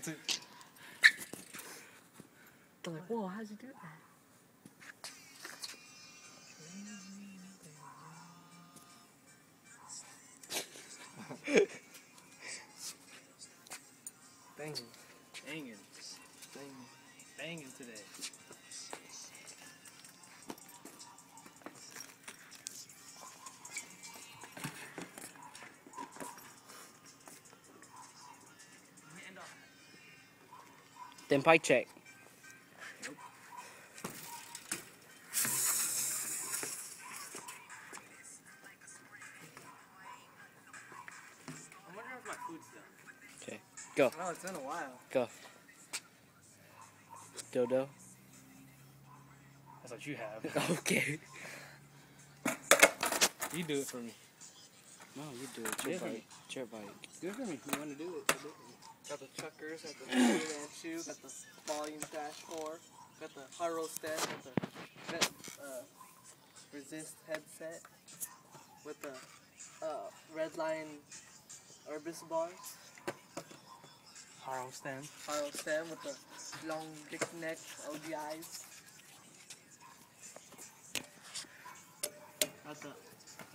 They're like, whoa, how'd you do that? Banging today. Then pipe check. Nope. I'm wondering if my food's done. Okay, go. Oh, it's been a while. Go. Dodo. That's what you have. Okay. You do it for me. No, you do it. It's your bike. It's your bike. Do it for me. You want to do it? Do it for me. Got the chuckers, got the Superman shoe, got the volume dash 4, got the Haro stand, got the resist headset with the red line Orbis bars. Haro stand. Haro stand with the long dick neck ODIs. Got the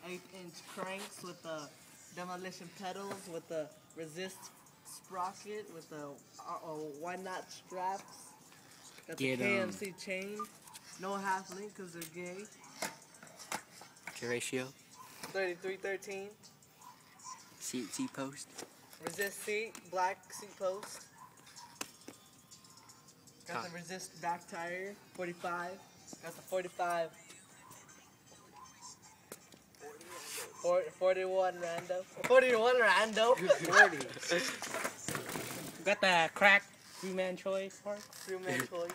8-inch cranks with the demolition pedals with the resist sprocket with the why not straps. Got the KMC chain. No half link because they're gay. Okay, ratio. 3313. Seat post. Resist seat, black seat post. Got the resist back tire, 45. Got the 45. 41 rando. 41 rando. 40. Got the crack Freeman choice part. Freeman choice.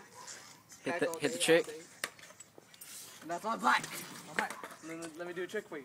Hit the trick. And that's on black. Alright. Let me do a trick for you.